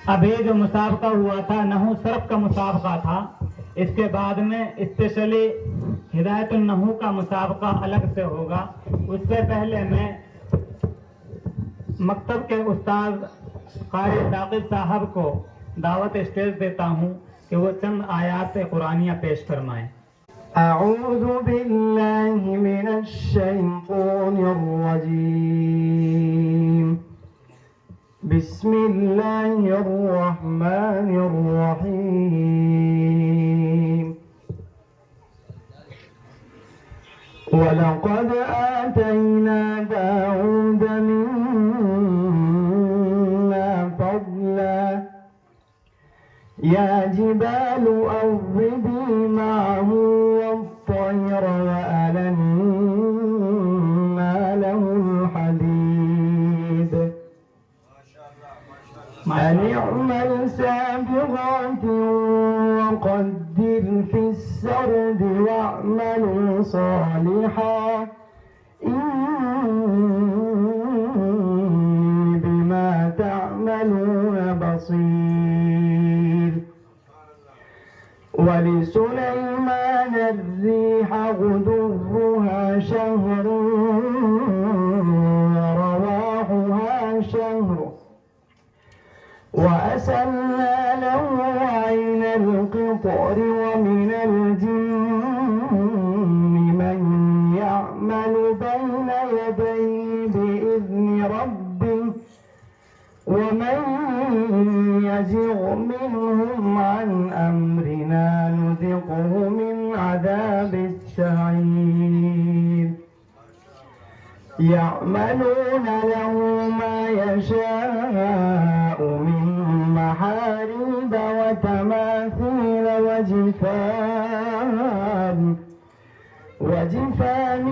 अभी जो मुसाबका हुआ था नहू सर्फ का मुसाबका था, इसके बाद में स्पेशली हिदायतुन नहू का मुसाबका अलग से होगा। उससे पहले मैं मकतब के उस्ताद कारी साकिब साहब को दावत स्टेज देता हूँ कि वो चंद आयात कुरानिया पेश फरमाएं। अऊज़ु बिल्लाहि मिनश शैतानिर रजीम। बिस्मिल्लाहिर रहमानिर रहीम। वलक़द आतैना दाऊद मिन्ना फ़ज़ला या जिबालु अव्विबी माहु वत्तय्र वअलन्ना लहुल हदीद अन इअमल साबिग़ात वक़द्दिर फ़िस्सर्द वअमलू सालिहा इन्नी बिमा तअमलून बसीर। वलिसुलैमान الريح غدوها شهر ورواحها شهر وأسلنا له عين القطر ومن الجن من يعمل بين يديه بإذن ربه ومن يزغ منهم عن أمرنا نذقه من عذاب السعير يعملون له ما يشاء من محاريب وتماثيل وجفان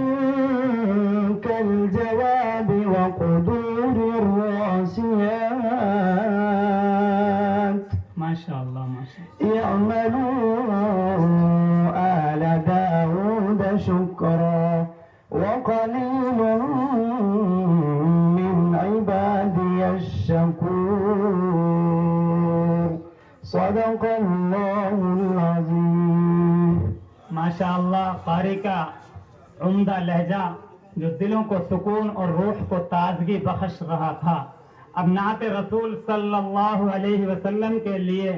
كالجواب وقدور الراسيات ما شاء الله ما شاء الله. اعملوا آل داود شكرا وقليل من عبادي الشكور صدق الله العظيم. माशाअल्लाह कारी का उम्दा लहजा जो दिलों को सुकून और रूह को ताजगी बख्श रहा था। अब नात रसूल सल्लल्लाहु अलैहि वसल्लम के लिए